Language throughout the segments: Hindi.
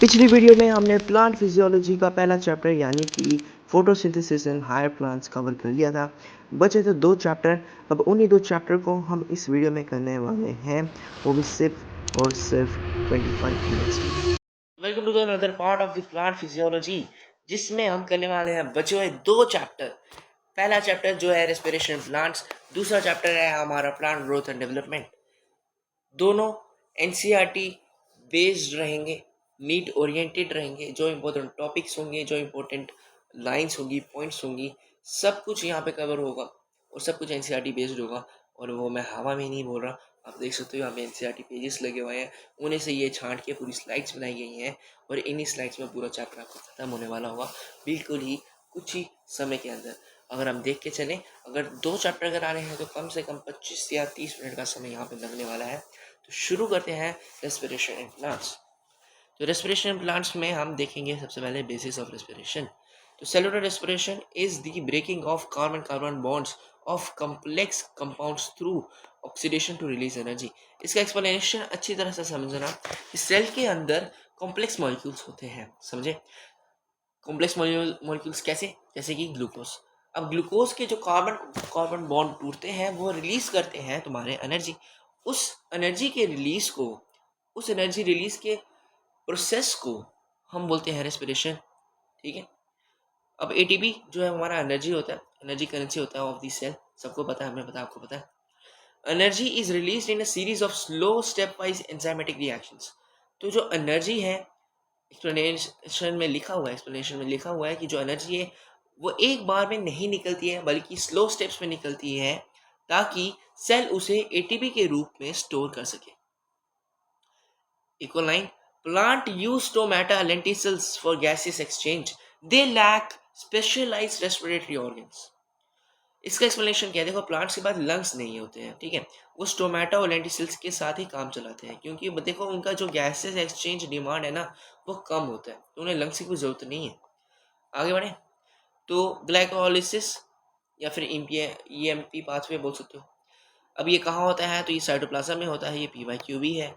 पिछली वीडियो में हमने प्लांट फिजियोलॉजी का पहला चैप्टर यानी कि photosynthesis in higher plants cover कर लिया था। बचे थे 2 चैप्टर। अब उन्हीं 2 चैप्टर को हम इस वीडियो में करने वाले हैं, वो भी सिर्फ और सिर्फ 25 मिनट्स में। Welcome to the another part of the plant physiology, जिसमें हम करने वाले हैं बचे हुए 2 चैप्टर। पहला चैप्टर जो है रेस्पिरेशन प्लांट्स, दूसरा चैप्टर है हमारा प्लांट ग्रोथ एंड डेवलपमेंट। दोनों एनसीईआरटी बेस्ड रहेंगे, नीट ओरिएंटेड रहेंगे। जो इम्पोर्टेंट टॉपिक्स होंगे, जो इम्पोर्टेंट लाइंस होंगी, पॉइंट्स होंगी, सब कुछ यहाँ पे कवर होगा और सब कुछ एनसीईआरटी बेस्ड होगा। और वो मैं हवा में नहीं बोल रहा, आप देख सकते हो यहाँ पे एनसीईआरटी पेजेस लगे हुए हैं, उन्हें से ये छांट के पूरी स्लाइड्स बनाई गई हैं और इन्हीं स्लाइड्स में पूरा चैप्टर आपको खत्म होने वाला होगा बिल्कुल ही कुछ ही समय के अंदर। अगर हम देख के चलें, अगर 2 चैप्टर अगर आ रहे हैं तो कम से कम 25 या 30 मिनट का समय यहाँ पे लगने वाला है। तो शुरू करते हैं रेस्पिरेशन इन प्लांट्स। तो रेस्पिरेशन इन प्लांट्स में हम देखेंगे सबसे पहले बेसिस ऑफ रेस्पिरेशन। तो cellular respiration is the breaking of carbon carbon bonds of complex compounds through oxidation to release energy. इसका एक्सप्लेनेशन अच्छी तरह से समझना कि सेल के अंदर कॉम्प्लेक्स मॉलिक्यूल्स होते हैं, समझे? कॉम्प्लेक्स मॉलिक्यूल्स कैसे? जैसे कि ग्लूकोज। अब ग्लूकोज के जो कार्बन कार्बन बॉन्ड टूटते हैं वो रिलीज करते हैं तुम्हारे एनर्जी। उस एनर्जी के रिलीज को, उस एनर्जी रिलीज के प्रोसेस को हम बोलते हैं रेस्पिरेशन। ठीक है। अब एटीपी जो है हमारा एनर्जी होता है, एनर्जी करेंसी होता है ऑफ दी सेल। सबको पता है, हमें पता है, आपको पता है। Energy is release in a series of slow step wise enzymatic reactions. तो जो एनर्जी है, एक्सप्लेनेशन में लिखा हुआ है कि जो एनर्जी है वो एक बार में नहीं निकलती है बल्कि स्लो स्टेप्स में निकलती है, ताकि सेल उसे एटीपी के रूप में स्टोर कर सके। Equal line, plant use stomata lenticels for gaseous exchange, they lack specialised respiratory organs. इसका एक्सप्लेनेशन क्या है? देखो, प्लांट्स के पास लंग्स नहीं होते हैं, ठीक है। वो स्टोमेटा और लेंटिसल्स के साथ ही काम चलाते हैं, क्योंकि देखो उनका जो गैसेस एक्सचेंज डिमांड है ना, वो कम होता है, तो उन्हें लंग्स की कोई जरूरत नहीं है। आगे बढ़े तो ग्लाइकोलिसिस या फिर ईएमपी पाथवे बोल सकते हो। अब ये कहाँ होता है? तो ये साइटोप्लाज्म में होता है, ये पीवाईक्यू भी है।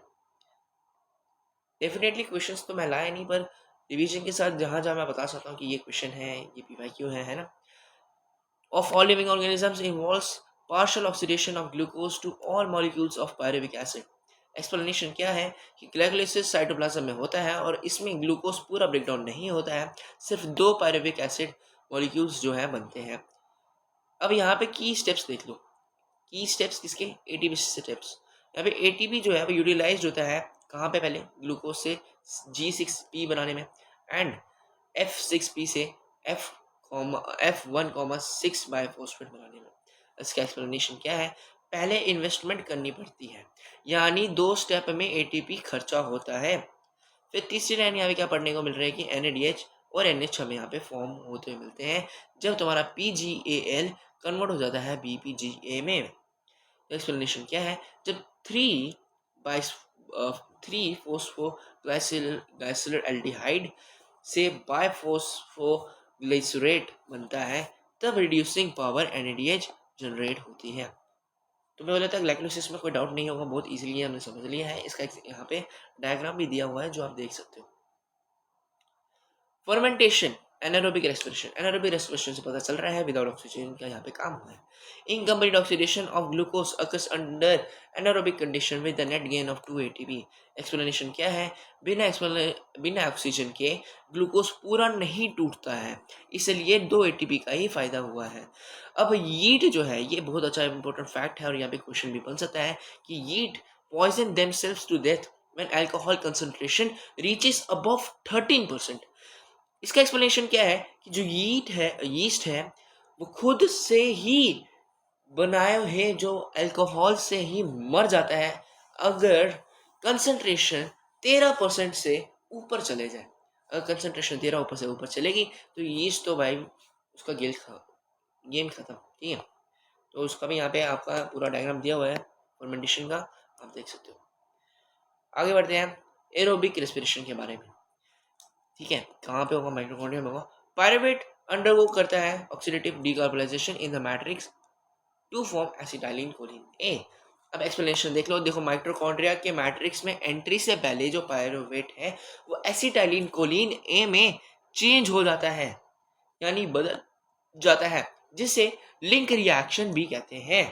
डेफिनेटली क्वेश्चंस तो मैं लाया नहीं, पर रिवीजन के साथ जहाँ जहाँ मैं बता सकता हूँ कि ये क्वेश्चन है, ये पीवाईक्यू है ना। Of all living organisms involves partial oxidation of glucose to all molecules of pyruvic acid. Explanation क्या है कि ग्लाइकोलाइसिस साइटोप्लाज्म में होता है और इसमें ग्लूकोज पूरा ब्रेकडाउन नहीं होता है, सिर्फ 2 पायरुविक एसिड मॉलिक्यूल्स जो है बनते हैं। अब यहाँ पे की स्टेप्स देख लो। की स्टेप्स किसके? ATP steps. यहाँ पे एटीपी जो है वो यूटिलाइज्ड होता है कहाँ पे? पहले ग्लूकोज से G6P बनाने में, एंड F6P से F1,6 बायोफॉस्फेट बनाने में। इसका एक्सप्लेनेशन क्या है? पहले इन्वेस्टमेंट करनी पड़ती है, यानी 2 स्टेप में एटीपी खर्चा होता है। फिर तीसरी लाइन यहाँ पे क्या पढ़ने को मिल रहा है कि NADH और NH हमें यहाँ पे फॉर्म होते हुए मिलते हैं जब तुम्हारा PGAL कन्वर्ट हो जाता है BPGA में। एक्सप्लेनेशन क्या है? जब 3 फोस्फोग्लाइसिलर एल्डिहाइड से बायफोस्फोग्लिसरेट बनता है, तब रिड्यूसिंग पावर NADH जनरेट होती है। तो मैं बोला था ग्लाइकोलाइसिस में कोई डाउट नहीं होगा, बहुत इजीली हमने समझ लिया है। इसका यहाँ पे डायग्राम भी दिया हुआ है जो आप देख सकते हो। Fermentation, anaerobic respiration. Anaerobic respiration से पता चल रहा है विदाउट ऑक्सीजन का यहाँ पे काम हुआ है। Incomplete oxidation of glucose occurs under anaerobic condition with the net gain of 2 ATP। Explanation क्या है? बिना ऑक्सीजन के ग्लूकोज पूरा नहीं टूटता है, इसलिए 2 ATP का ही फायदा हुआ है। अब यीट जो है, ये बहुत अच्छा इंपॉर्टेंट फैक्ट है और यहाँ पे क्वेश्चन भी बन सकता है कि yeast poison themselves to death when alcohol concentration reaches above 13%। इसका एक्सप्लेनेशन क्या है कि जो यीस्ट है वो खुद से ही बनाए हुए जो अल्कोहल से ही मर जाता है अगर कंसंट्रेशन 13% से ऊपर चले जाए। अगर कंसंट्रेशन 13 ऊपर से ऊपर चलेगी तो यीस्ट तो भाई उसका गेम खत्म, ठीक है। तो उसका भी यहाँ पे आपका पूरा डायग्राम दिया हुआ है फर्मेंटेशन का, आप देख सकते हो। आगे बढ़ते हैं एरोबिक रेस्पिरेशन के बारे में, ठीक है। कहाँ पे होगा? माइटोकॉन्ड्रिया में होगा। पायरुवेट अंडरगो करता है oxidative decarbonisation in the matrix to form acetylene Colin A. अब एक्सप्लेनेशन देख लो। देखो माइटोकॉन्ड्रिया के मैट्रिक्स में एंट्री से पहले जो पायरुवेट है वो एसिटाइलिन कोलिन ए में चेंज हो जाता है, यानी बदल जाता है, जिसे लिंक रिएक्शन भी कहते हैं।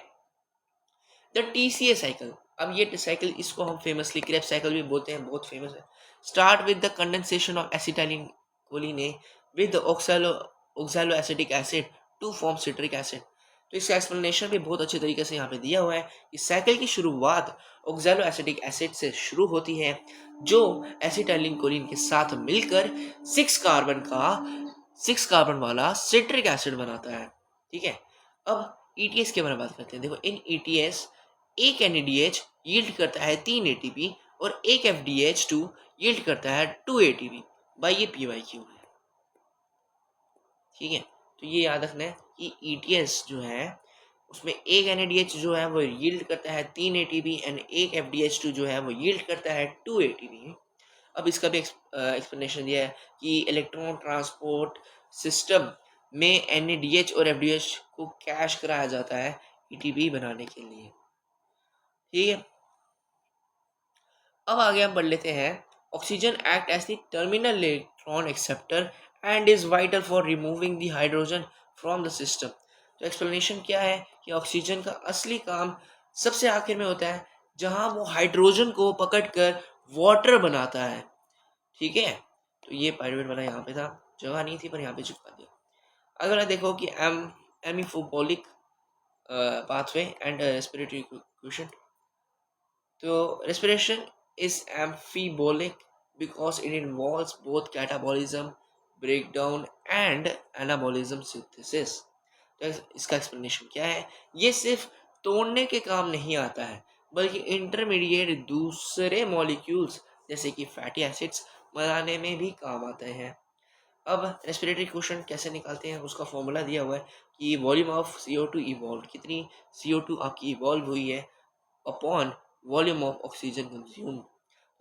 द टीसीए साइकिल, अब ये साइकिल इसको हम फेमसली क्रेब साइकिल भी बोलते हैं, बहुत फेमस है। Start with the condensation of acetyl Colin A with oxaloacetic acid to form citric acid. तो इसका एक्सप्लेनेशन भी बहुत अच्छे तरीके से यहाँ पे दिया हुआ है। इस साइकिल की शुरुआत ऑक्सैलो एसिटिक एसिड से शुरू होती है, जो एसिटाइलिन कोलिन के साथ मिलकर 6 कार्बन वाला सिट्रिक एसिड बनाता है। ठीक है, अब ईटीएस के बारे में बात करते हैं। देखो इन ईटीएस एक एनएडीएच यील्ड करता है 3 एटीपी और एक एफडीएच2 यील्ड करता है 2 एटीपी बाई ये पीवाईक्यू है। ठीक है, तो ये याद रखना है कि ईटीएस जो है उसमें एक एनएडीएच जो है वो यील्ड करता है 3 एटीपी एंड एक एफडीएच2 जो है वो यील्ड करता है 2 एटीपी। अब इसका भी एक्सप्लेनेशन दिया है कि इलेक्ट्रॉन ट्रांसपोर्ट सिस्टम में एनएडीएच और एफडीएच को कैश कराया जाता है ईटीपी बनाने के लिए। ठीक है, अब आगे हम पढ़ लेते हैं। Oxygen act as the terminal electron acceptor and is vital for removing the hydrogen from the system. तो एक्सप्लेनेशन क्या है कि ऑक्सीजन का असली काम सबसे आखिर में होता है, जहां वो हाइड्रोजन को पकड़कर वाटर बनाता है। ठीक है, तो ये पायरुवेट वाला यहाँ पे था, जगह नहीं थी पर यहाँ पे चिपका दिया। अगला देखो कि एमिफोबोलिक पाथवे एंड रेस्पिरेटरी क्वेश्चन। तो respiration is amphibolic because it involves both catabolism, breakdown and anabolism synthesis। तो इसका एक्सप्लेनेशन क्या है? ये सिर्फ तोड़ने के काम नहीं आता है, बल्कि इंटरमीडिएट दूसरे मॉलिक्यूल्स जैसे कि फैटी एसिड्स बनाने में भी काम आते हैं। अब रेस्पिरेटरी क्वेश्चन कैसे निकालते हैं उसका फॉर्मूला दिया हुआ है कि वॉल्यूम ऑफ CO2 इवॉल्व, कितनी CO2 आपकी इवॉल्व हुई है upon volume of oxygen consume.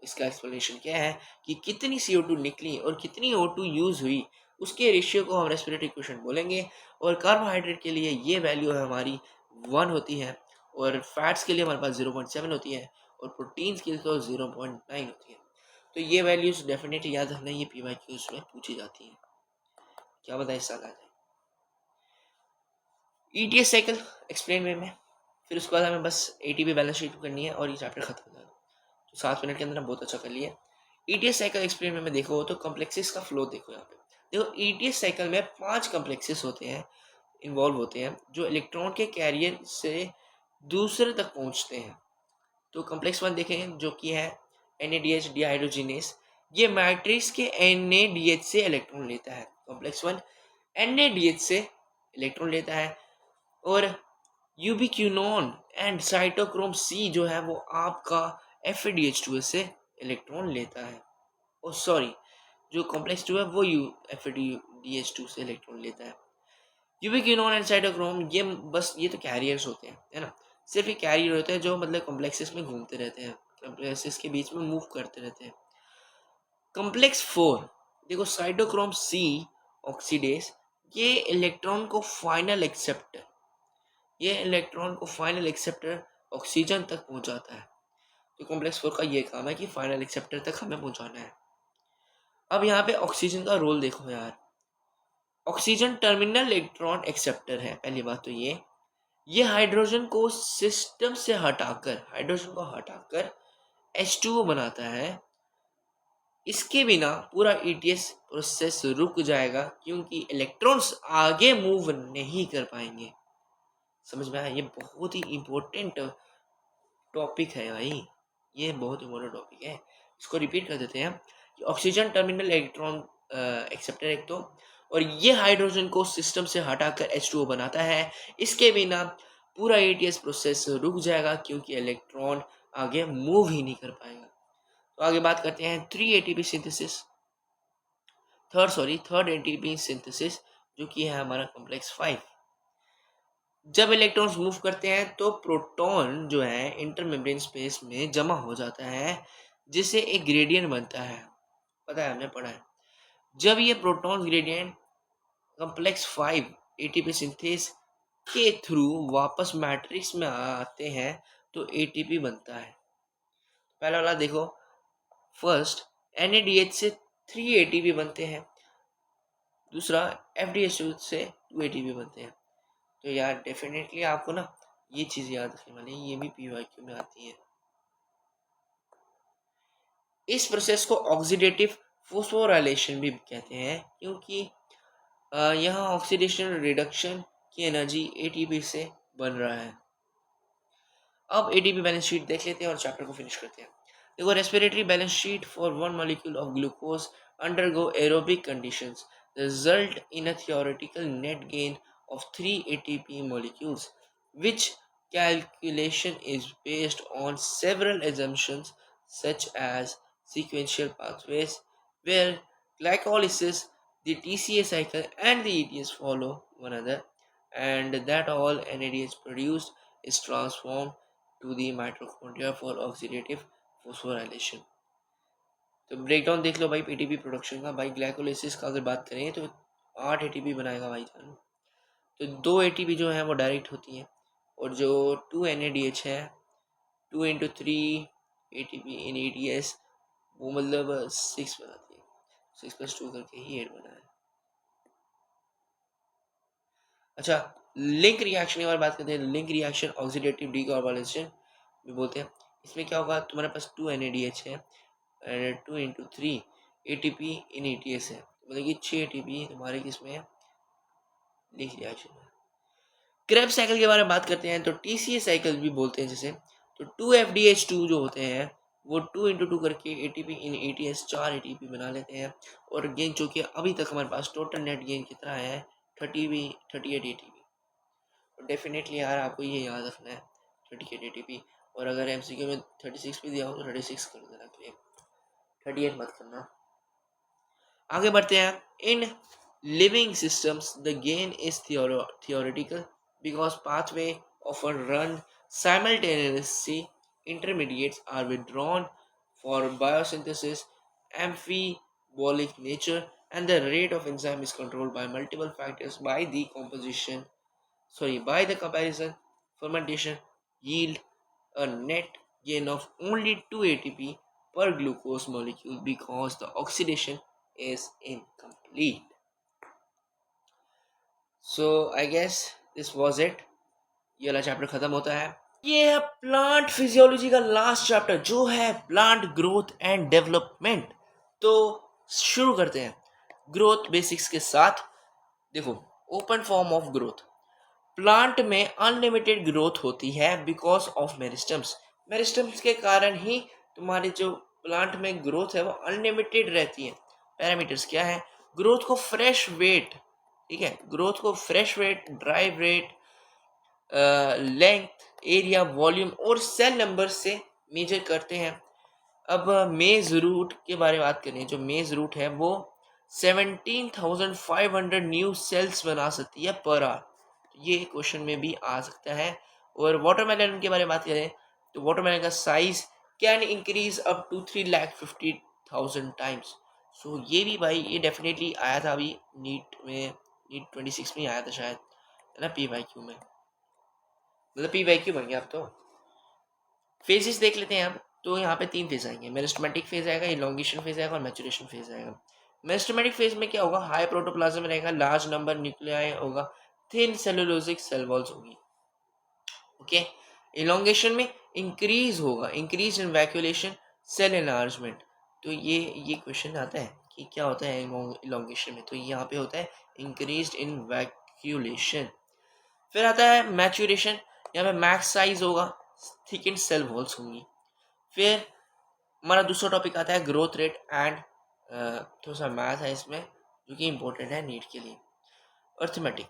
इसका एक्सप्लेनेशन क्या है कि कितनी CO2 निकली और कितनी O2 यूज हुई, उसके रेशियो को हम रेस्पिरेटरी क्वेश्चन बोलेंगे। और कार्बोहाइड्रेट के लिए ये वैल्यू है हमारी 1 होती है, और फैट्स के लिए हमारे पास 0.7 होती है, और प्रोटीन्स के लिए तो 0.9 होती है। तो ये वैल्यूज डेफिनेटली याद रखना, ये PYQs में पूछी जाती है। क्या बताए इस साल आ जाए। ETS साइकिल एक्सप्लेन वे में, फिर उसके बाद हमें बस ATP बैलेंस शीट करनी है और ये चैप्टर खत्म हो जाएगा। तो 7 मिनट के अंदर हम बहुत अच्छा कर लिए। ETS साइकिल एक्सप्लेन में देखो तो कॉम्प्लेक्सेस का फ्लो देखो यहाँ पे। देखो ETS साइकिल में 5 कॉम्प्लेक्सेस होते हैं, इन्वॉल्व होते हैं, जो इलेक्ट्रॉन के कैरियर से दूसरे तक पहुँचते हैं। तो कॉम्प्लेक्स 1 देखें जो कि है NADH डिहाइड्रोजिनेस। ये मैट्रिक्स के NADH से इलेक्ट्रॉन लेता है। कॉम्प्लेक्स 1 NADH से इलेक्ट्रॉन लेता है, और यूबिक्विनोन एंड साइटोक्रोम C जो है वो आपका FADH2 से इलेक्ट्रॉन लेता है। ओ सॉरी, जो कॉम्प्लेक्स 2 है वो FADH2 से इलेक्ट्रॉन लेता है। यूबिक्विनोन एंड साइटोक्रोम ये बस ये तो कैरियर्स होते हैं, है ना। सिर्फ ये कैरियर होते हैं जो मतलब कॉम्प्लेक्सेस में घूमते रहते हैं, कॉम्प्लेक्सेस के बीच में मूव करते रहते हैं। कॉम्प्लेक्स 4 देखो साइटोक्रोम C ऑक्सीडेज, ये इलेक्ट्रॉन को फाइनल एक्सेप्टर, ये इलेक्ट्रॉन को फाइनल एक्सेप्टर ऑक्सीजन तक पहुंचाता है। तो कॉम्प्लेक्स 4 का ये काम है कि फाइनल एक्सेप्टर तक हमें पहुंचाना है। अब यहाँ पे ऑक्सीजन का रोल देखो यार। ऑक्सीजन टर्मिनल इलेक्ट्रॉन एक्सेप्टर है, पहली बात तो ये हाइड्रोजन को सिस्टम से हटाकर, हाइड्रोजन को हटाकर H2O बनाता है। इसके बिना पूरा ETS प्रोसेस रुक जाएगा, क्योंकि इलेक्ट्रॉन्स आगे मूव नहीं कर पाएंगे। समझ में आया? ये बहुत ही इंपॉर्टेंट टॉपिक है भाई, ये बहुत इंपॉर्टेंट टॉपिक है। इसको रिपीट कर देते हैं कि ऑक्सीजन टर्मिनल इलेक्ट्रॉन एक्सेप्टर एक तो, और ये हाइड्रोजन को सिस्टम से हटाकर H2O बनाता है। इसके बिना पूरा ETS प्रोसेस रुक जाएगा, क्योंकि इलेक्ट्रॉन आगे मूव ही नहीं कर पाएगा। तो आगे बात करते हैं 3 ATP synthesis, third ATP synthesis, जो कि है हमारा कॉम्प्लेक्स 5। जब इलेक्ट्रॉन्स मूव करते हैं तो प्रोटॉन जो है इंटरमेम्ब्रेन स्पेस में जमा हो जाता है, जिससे एक ग्रेडियंट बनता है। पता है, हमने पढ़ा है। जब ये proton gradient complex 5 ATP synthase के थ्रू वापस मैट्रिक्स में आते हैं, तो एटीपी बनता है। पहला वाला देखो, फर्स्ट NADH से 3 एटीपी बनते हैं, दूसरा FDH2 से 2 एटीपी बनते हैं। तो यार डेफिनेटली आपको ना ये चीज़ याद रखनी वाली है, ये भी PYQ में आती है। इस प्रोसेस को ऑक्सीडेटिव फोस्फोराइलेशन भी कहते हैं, क्योंकि यहाँ ऑक्सीडेशन रिडक्शन की एनर्जी एटीपी से बन रहा है। अब एटीपी बैलेंस शीट देख लेते हैं और चैप्टर को फिनिश करते हैं। देखो, respiratory balance sheet for one molecule of glucose undergo aerobic conditions result in a theoretical net gain of 3 ATP molecules, which calculation is based on several assumptions such as sequential pathways where glycolysis, the TCA cycle and the ETS follow one another, and that all NADH produced is transformed to the mitochondria for oxidative phosphorylation. तो ब्रेकडाउन देख लो भाई एटीपी प्रोडक्शन का। भाई ग्लाइकोलाइसिस का अगर बात करें तो 8 एटीपी बनाएगा भाई जान। तो 2 एटीपी जो है वो डायरेक्ट होती हैं, और जो 2 NADH है 2 इंटू 3 ATP इन ETS वो मतलब 6 बनाती है। 6 + 2 करके ही 8 बना है। अच्छा, लिंक रिएक्शन की बात करते हैं। लिंक रिएक्शन ऑक्सीडेटिव डीकार्बोनाइलेशन भी बोलते हैं। इसमें क्या होगा, तुम्हारे पास 2 NADH है and 2 into 3 ATP in ETS है, मतलब कि 6 ATP तुम्हारे किसमें है, लिंक रिएक्शन में। क्रेब्स साइकिल के बारे में बात करते हैं तो TCA साइकिल भी बोलते हैं जैसे। तो 2FDH2 जो होते हैं वो 2 इंटू 2 करके ATP इन ETS 4 ATP बना लेते हैं, और गेन जो कि अभी तक हमारे पास टोटल नेट गेन कितना है 38 ATP। तो डेफिनेटली यार आपको ये याद रखना है 38 ATP, और अगर MCQ में 36 भी दिया हो तो 36 कर देना क्लियर, 38 मत करना। आगे बढ़ते हैं। In living systems the gain is theoretical because pathway often run simultaneously. Intermediates are withdrawn for biosynthesis, amphibolic nature, and the rate of enzyme is controlled by multiple factors by the comparison. Fermentation yield a net gain of only 2 ATP per glucose molecule because the oxidation is incomplete. So I guess this was it. ये वाला चैप्टर खत्म होता है। ये है प्लांट फिजियोलॉजी का लास्ट चैप्टर जो है प्लांट ग्रोथ एंड डेवलपमेंट। तो शुरू करते हैं ग्रोथ बेसिक्स के साथ। देखो, open form of growth. Plant में अनलिमिटेड ग्रोथ होती है बिकॉज ऑफ मेरिस्टम्स। मेरिस्टम्स के कारण ही तुम्हारी जो प्लांट में ग्रोथ है वो अनलिमिटेड रहती है। पैरामीटर्स क्या है, ग्रोथ को फ्रेश वेट, ठीक है, ग्रोथ को fresh weight, dry weight, length, area, volume और सेल नंबर से मेजर करते हैं। अब मेज रूट के बारे में बात करें, जो मेज रूट है वो 17,500 न्यू सेल्स बना सकती है पर आवर। ये क्वेश्चन में भी आ सकता है। और वाटरमेलन के बारे में बात करें तो वाटरमेलन का size can increase up to 3,50,000 times. So ये भी भाई ये डेफिनेटली आया था अभी नीट में, नीट 26 में आया था शायद, है ना, PYQ में, मतलब PYQ बन गया अब तो। फेजेस देख लेते हैं अब। तो यहाँ पे 3 फेज आएंगे, मेरिस्टेमेटिक फेज आएगा, इलोंगेशन फेज आएगा और मैचुरेशन फेज आएगा। मेरिस्टेमेटिक फेज में क्या होगा, हाई प्रोटोप्लाज्म रहेगा, लार्ज नंबर न्यूक्लियाई होगा, थिन सेलुलोजिक सेल वॉल्स होगी। ओके, इलोंगेशन में इंक्रीज होगा, इंक्रीज इन वैक्यूलेशन, सेल एनलार्जमेंट। तो ये क्वेश्चन आता है कि क्या होता है इलोंगेशन में, तो यहाँ पे होता है इंक्रीज इन वैक्यूलेशन। फिर आता है मैच्योरेशन, यहाँ पे मैक्स साइज होगा, थिकन सेल वॉल्स होंगी। फिर हमारा दूसरा टॉपिक आता है ग्रोथ रेट एंड थोड़ा सा मैथ है इसमें जो कि इम्पोर्टेंट है नीट के लिए। अर्थमेटिक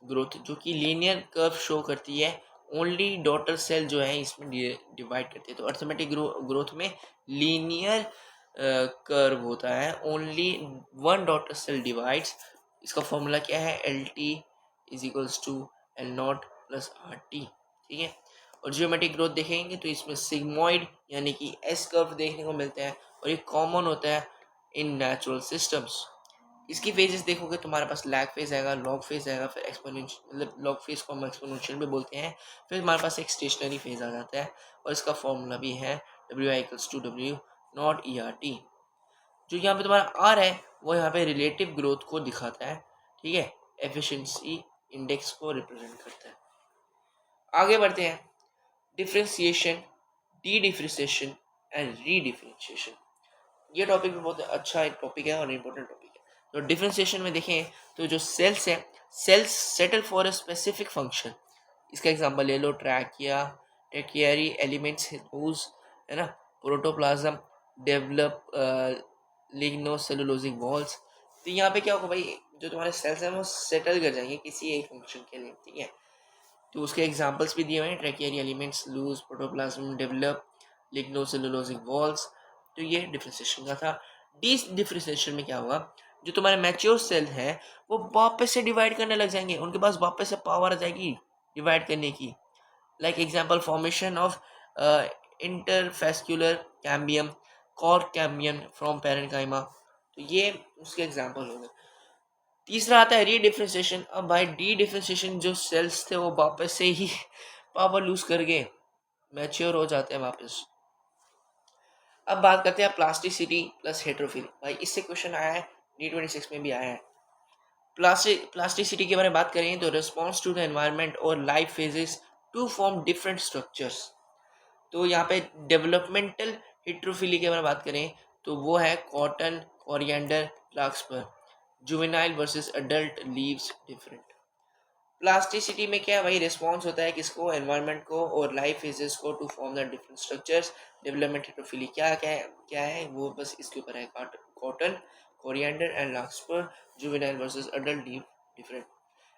ग्रोथ जो कि लीनियर कर्व शो करती है, ओनली डॉटर सेल जो है इसमें डिवाइड करती है। तो अर्थमेटिक ग्रोथ में लीनियर कर्व होता है, only one daughter cell divides. इसका फॉर्मूला क्या है, LT = L0 + RT, ठीक है। और जियोमेट्रिक ग्रोथ देखेंगे तो इसमें सिग्मोइड यानी कि S कर्व देखने को मिलता है, और ये कॉमन होता है इन नेचुरल सिस्टम्स। इसकी फेजेस देखोगे तुम्हारे पास लैग फेज आएगा, लॉग फेज आएगा, फिर एक्सपोनेंशियल, मतलब लॉग फेज को हम एक्सपोनेंशियल भी बोलते हैं। फिर हमारे पास एक स्टेशनरी फेज आ जाता है और इसका फॉर्मूला भी है W/W0 जो यहाँ पे तुम्हारा आर है वो यहाँ पे रिलेटिव ग्रोथ को दिखाता है, ठीक है, एफिशिएंसी इंडेक्स को रिप्रेजेंट करता है। आगे बढ़ते हैं, differentiation, D differentiation and re differentiation. ये टॉपिक भी बहुत अच्छा एक टॉपिक है और इम्पोर्टेंट टॉपिक है। तो डिफ्रेंसिएशन में देखें तो जो सेल्स है, cells settle for a specific function. इसका एग्जांपल ले लो, ट्रैकिया, ट्रैकियरी एलिमेंट्स है ना, प्रोटोप्लाज्म, डेवलप लिग्नोसेलुलोजिक वॉल्स। तो यहाँ पे क्या होगा भाई, जो तुम्हारे सेल्स हैं वो सेटल कर जाएंगे किसी एक फंक्शन के लिए, ठीक है। तो उसके एग्जांपल्स भी दिए हुए हैं, tracheary elements, loose, protoplasm, develop, lignocellulosic walls. तो ये डिफ्रेंसिएशन का था। डी डिफ्रेंसिएशन में क्या होगा, जो तुम्हारे मैच्योर सेल है वो वापस से डिवाइड करने लग जाएंगे, उनके पास वापस से पावर आ जाएगी डिवाइड करने की। Like example, formation of interfascicular cambium, cork cambium from parenchyma. तो ये उसके एग्जांपल हो गए। तीसरा आता है री डिफ्रेंसिएशन। अब भाई डी डिफ्रेंसिएशन, जो सेल्स थे वो वापस से ही पावर लूज कर गए, मैच्योर हो जाते हैं वापस। अब बात करते हैं प्लास्टिसिटी प्लस हेट्रोफिली। भाई इससे क्वेश्चन आया है, D26 में भी आया है। प्लास्टिसिटी के बारे में बात करें तो रिस्पॉन्स टू द एनवायरनमेंट और life phases to form different structures. तो यहाँ पे डेवलपमेंटल हेट्रोफिली के बारे में बात करें तो वो है cotton, coriander, larkspur. Juvenile versus adult leaves different. Plasticity में क्या है भाई, रिस्पॉन्स होता है किसको, एनवायरनमेंट को और लाइफ फेजेस को to form the different structures. Development heterophylly क्या है वो बस इसके ऊपर है, cotton, coriander and larkspur. Juvenile versus adult leaf different.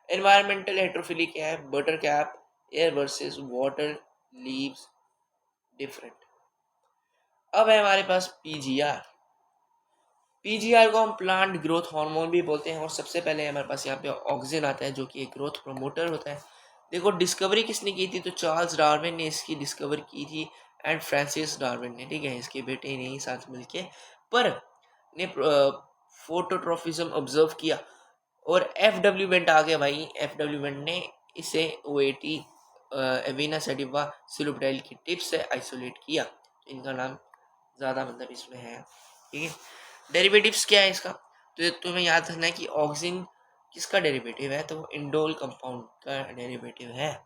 Environmental heterophylly क्या है, buttercup, air versus water leaves different. अब है हमारे पास पीजीआर। पीजीआर को हम प्लांट ग्रोथ हार्मोन भी बोलते हैं। और सबसे पहले हमारे पास यहाँ पे ऑक्सिन आता है जो कि एक ग्रोथ प्रमोटर होता है। देखो डिस्कवरी किसने की थी, तो चार्ल्स डार्विन ने इसकी डिस्कवर की थी एंड फ्रांसिस डार्विन ने, ठीक है, इसके बेटे ने ही साथ मिलके पर ने फोटोट्रॉफिज्म ऑब्जर्व किया और एफ डब्ल्यू वेंट आ गया भाई। एफ डब्ल्यू वेंट ने इसे OAT एविना सेटिवा सिलुब्टाइल की टिप से आइसोलेट किया। इनका नाम ज़्यादा मतलब इसमें है, ठीक है। डेरिवेटिव्स क्या है इसका, तो ये तुम्हें याद रखना है कि ऑक्सिन किसका डेरिवेटिव है, तो वो इंडोल कंपाउंड का डेरिवेटिव है।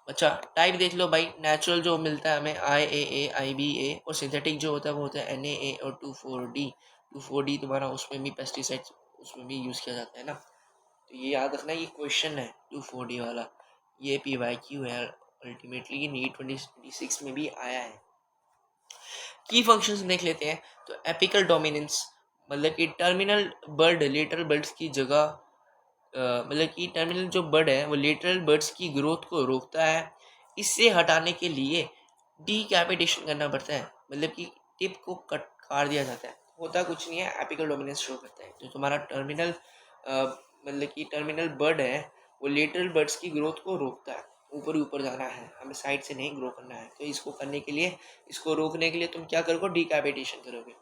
अच्छा टाइप देख लो भाई, नेचुरल जो मिलता है हमें IAA IBA, और सिंथेटिक जो होता है वो होता है NAA और 2,4-D। 2,4-D तुम्हारा उसमें भी पेस्टिसाइड्स उसमें भी यूज़ किया जाता है ना। तो ये याद रखना, ये क्वेश्चन है 2,4-D वाला, ये PYQ है अल्टीमेटली, ये नीट 2026 में भी आया है। की फंक्शंस देख लेते हैं। तो एपिकल डोमिनेंस, मतलब कि टर्मिनल बर्ड लेटरल बर्ड्स की जगह मतलब कि टर्मिनल जो बर्ड है वो लेटरल बर्ड्स की ग्रोथ को रोकता है। इससे हटाने के लिए डीकैपिटेशन करना पड़ता है, मतलब कि टिप को काट दिया जाता है। होता कुछ नहीं है, एपिकल डोमिनेंस शो करता है। तो तुम्हारा टर्मिनल मतलब कि टर्मिनल बर्ड है वो लेटरल बर्ड्स की ग्रोथ को रोकता है। ऊपर ही ऊपर जाना है, हमें साइड से नहीं ग्रो करना है। तो इसको करने के लिए, इसको रोकने के लिए तुम क्या करोगे, डीकैपिटेशन करोगे।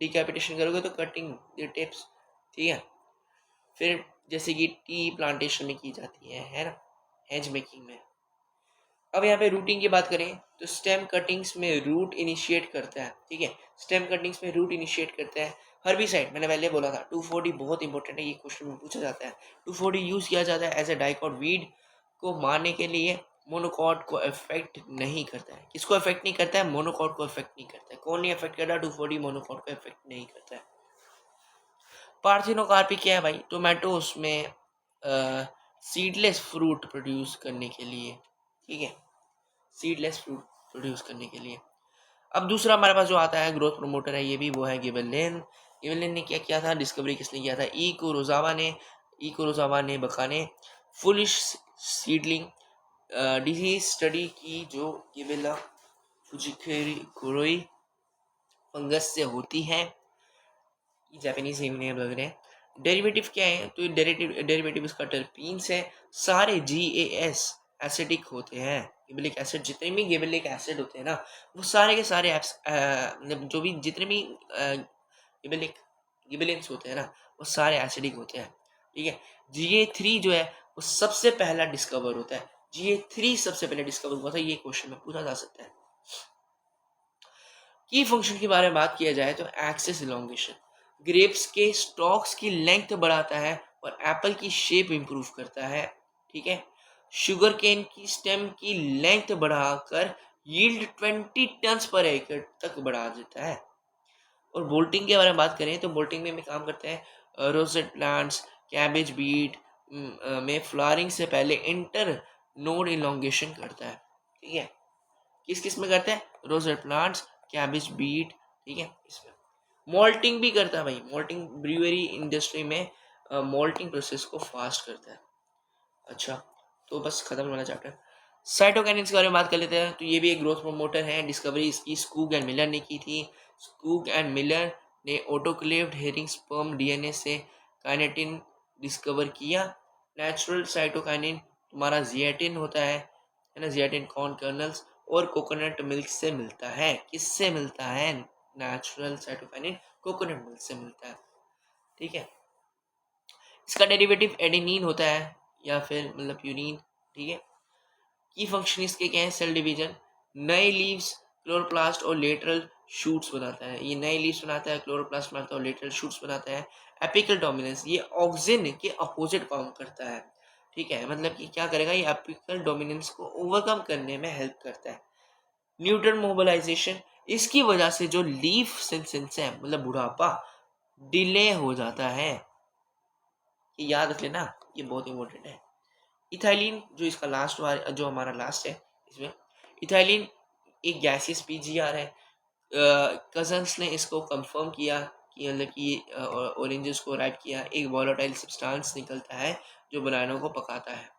डीकैपिटेशन करोगे तो कटिंग द टिप्स, ठीक है। फिर जैसे कि टी प्लांटेशन में की जाती है ना, हेज मेकिंग में। अब यहाँ पे रूटिंग की बात करें तो स्टेम कटिंग्स में रूट इनिशिएट करता है, ठीक है। स्टेम कटिंग्स में रूट इनिशिएट करता है हर्बिसाइड, मैंने पहले बोला था। 2,4-D बहुत इंपॉर्टेंट है, ये क्वेश्चन में पूछा जाता है। 2,4-D यूज किया जाता है एज ए डाइकॉट, वीड को मारने के लिए। मोनोकॉट को इफेक्ट नहीं करता है। किसको इफेक्ट नहीं करता है, मोनोकॉट को इफेक्ट नहीं करता है। कौन नहीं इफेक्ट करता है, 2,4-D मोनोकॉट को इफेक्ट नहीं करता है। पार्थिनोकार्पी क्या है भाई, टोमेटोस में सीडलेस फ्रूट प्रोड्यूस करने के लिए, ठीक है, सीडलेस फ्रूट प्रोड्यूस करने के लिए। अब दूसरा हमारे पास जो आता है ग्रोथ प्रमोटर है, ये भी वो है गिबेलिन। गिबेलिन ने क्या किया था, डिस्कवरी किसने किया था, ई कुरोजावा ने बका ने फुलिश सीडलिंग डिजीज स्टडी की जो गिबेला फुजिकुरोई फंगस से होती है। जापानीज नेम लग रहे हैं। डेरिवेटिव क्या है, तो डेरिवेटिव इसका टर्पीन्स है। सारे GAS एसिडिक होते हैं। गिबेलिक एसिड, जितने भी गिबेलिक एसिड होते हैं ना, वो सारे के सारे मतलब जो भी जितने भी गिबेलिक गिबेलिन्स होते हैं ना, वो सारे एसिडिक होते हैं, ठीक है। GA3 जो है वो सबसे पहला डिस्कवर होता है, GA3 सबसे पहले डिस्कवर हुआ था, ये क्वेश्चन में पूछा जा सकता है। की फंक्शन के बारे में बात किया जाए तो एक्सिस इलोंगेशन ग्रेप्स के स्टॉक्स की लेंथ बढ़ाता है और एप्पल की शेप इंप्रूव करता है, ठीक है। शुगर केन की स्टेम की लेंथ बढ़ाकर यील्ड 20 टन्स पर एकड़ तक बढ़ा देता है। और बोल्टिंग के बारे में बात करें तो बोल्टिंग में काम करते हैं रोसेट प्लांट्स, कैबेज बीट में फ्लावरिंग से पहले इंटर नोड इलोंगेशन करता है, ठीक है। किस किस में करते हैं? रोजेट प्लांट्स, कैबेज बीट, ठीक है। इसमें मोल्टिंग भी करता है भाई, मोल्टिंग ब्रूअरी इंडस्ट्री में मोल्टिंग प्रोसेस को फास्ट करता है। अच्छा, तो बस खत्म वाला चैप्टर। साइटोकाइनेसिस के बारे में बात कर लेते हैं। तो ये भी एक ग्रोथ प्रमोटर है, डिस्कवरी इसकी स्कूग एंड मिलर ने की थी। स्कूग एंड मिलर ने ऑटोक्लेव्ड हेरिंग स्पर्म डीएनए से काइनेटिन डिस्कवर किया। नेचुरल साइटोकाइनिन तुम्हारा जियाटिन होता है ना, जियाटिन कॉर्न कर्नल्स और कोकोनट मिल्क से मिलता है। किससे मिलता है? नेचुरल साइटोकाइनिन कोकोनट मिल्क से मिलता है, ठीक है। इसका डेरिवेटिव एडेनिन होता है या फिर मतलब यूरिन, ठीक है। की फंक्शन इसके क्या है? सेल डिवीजन, नए लीव्स, क्लोरोप्लास्ट और लेटरल शूट्स बनाता है। ये नए लीव्स बनाता है, क्लोरोप्लास्ट बनाता है और लेटरल शूट्स बनाता है। एपिकल डोमिनेंस, ये ऑक्सिन के अपोजिट काम करता है, ठीक है। मतलब कि क्या करेगा? ये एपिकल डोमिनेंस को ओवरकम करने में हेल्प करता है। न्यूट्रन मोबिलाइजेशन, इसकी वजह से जो लीफ सेंसेंस है मतलब बुढ़ापा डिले हो जाता है। ये याद रख लेना, ये बहुत इंपॉर्टेंट है। इथाइलिन जो इसका लास्ट वाला जो हमारा लास्ट है, इसमें इथाइलिन एक गैसियस पीजीआर है। कजन्स ने इसको कंफर्म किया कि मतलब कि ऑरेंजेस को राइप किया, एक वॉलेटाइल सब्सटेंस निकलता है जो बनानों को पकाता है।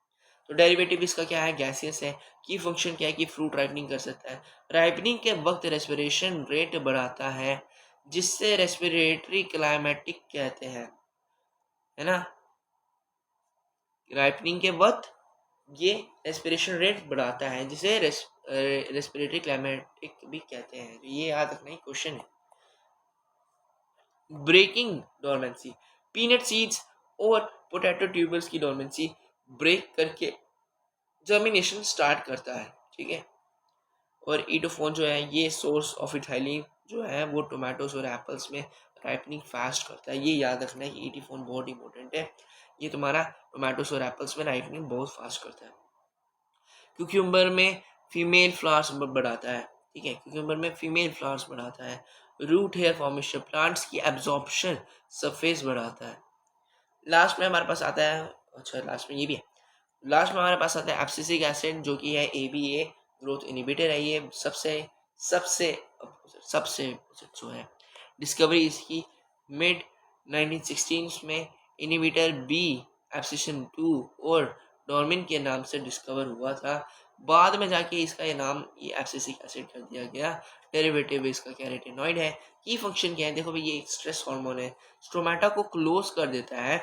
तो डेरिवेटिव इसका क्या है? गैसियस है। की फंक्शन क्या है कि फ्रूट राइपनिंग कर सकता है। राइपनिंग के वक्त रेस्पिरेशन रेट बढ़ाता है, जिससे रेस्पिरेटरी क्लाइमेटिक कहते हैं, है ना। राइपनिंग के वक्त ये रेस्पिरेशन रेट बढ़ाता है, जिसे रेस्पिरेटरी क्लाइमेटिक भी कहते हैं। तो ये याद रखना ही क्वेश्चन है। ब्रेकिंग डोरमेंसी, पीनट सीड्स और पोटैटो ट्यूबर्स की डोरमेंसी ब्रेक करके जर्मिनेशन स्टार्ट करता है, ठीक है। और ईटोफोन जो है ये सोर्स ऑफ इथाइलिन जो है वो टोमेटोज और एप्पल्स में राइपनिंग फास्ट करता है। ये याद रखना है कि ईटीफोन बहुत इंपॉर्टेंट है, ये तुम्हारा टोमेटोज और एप्पल्स में राइपनिंग बहुत फास्ट करता है। क्यूक्यूम्बर में फीमेल फ्लावर्स बढ़ाता है, ठीक है। क्यूक्यूम्बर में फीमेल फ्लावर्स बढ़ाता है। रूट हेयर फॉर्मेशन, प्लांट्स की एब्जॉर्प्शन सरफेस बढ़ाता है। लास्ट में हमारे पास आता है, अच्छा लास्ट में ये भी है, लास्ट में हमारे पास आता है एब्सिसिक एसिड जो कि है ABA ग्रोथ इनिबिटर है। ये सबसे सबसे सबसे जो है डिस्कवरी इसकी मिड 1916 में इनिबिटर बी एब्सिशन 2 और डॉर्मिन के नाम से डिस्कवर हुआ था। बाद में जाके इसका ये नाम ये एब्सिसिक एसिड कर दिया गया। डेरिवेटिव इसका कैरोटीनॉइड है। की फंक्शन क्या है? देखो भाई ये एक स्ट्रेस हार्मोन है, स्टोमेटा को क्लोज कर देता है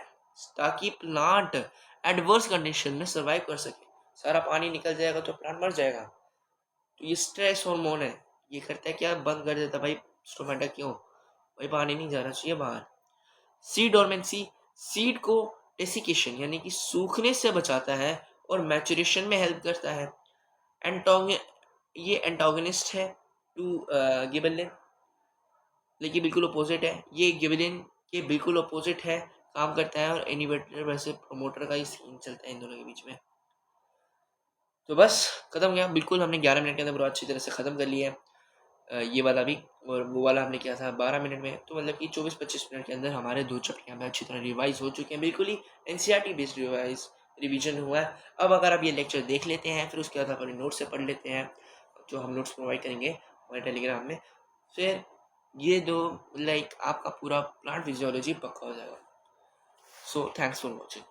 ताकि प्लांट एडवर्स कंडीशन में सर्वाइव कर सके। सारा पानी निकल जाएगा तो प्लांट मर जाएगा। तो ये स्ट्रेस हार्मोन है, ये करता है क्या? बंद कर देता भाई स्टोमेटा। क्यों भाई? पानी नहीं जाना चाहिए बाहर। सीड डोरमेंसी, सीड को डेसिकेशन यानी कि सूखने से बचाता है और मैचुरेशन में हेल्प करता है। एंटोग ये एंटागोनिस्ट है टू गिबेलिन, लेकिन बिल्कुल अपोजिट है। ये गिबेलिन के बिल्कुल अपोजिट है, काम करता है और इनिवेटर वैसे प्रमोटर का ही सीन चलता है इन दोनों के बीच में। तो बस खत्म गया बिल्कुल, हमने 11 मिनट के अंदर बहुत अच्छी तरह से ख़त्म कर लिया है। ये वाला भी और वो वाला हमने किया था 12 मिनट में। तो मतलब कि 24-25 मिनट के अंदर हमारे 2 चैप्टर यहाँ पे अच्छी तरह रिवाइज हो चुके हैं, बिल्कुल ही NCERT बेस्ड रिवीजन हुआ है। अब अगर आप ये लेक्चर देख लेते हैं फिर उसके बाद अपने नोट्स से पढ़ लेते हैं, जो हम नोट्स प्रोवाइड करेंगे हमारे टेलीग्राम में, फिर ये दो लाइक आपका पूरा प्लांट फिजियोलॉजी पक्का हो जाएगा। So thanks for watching.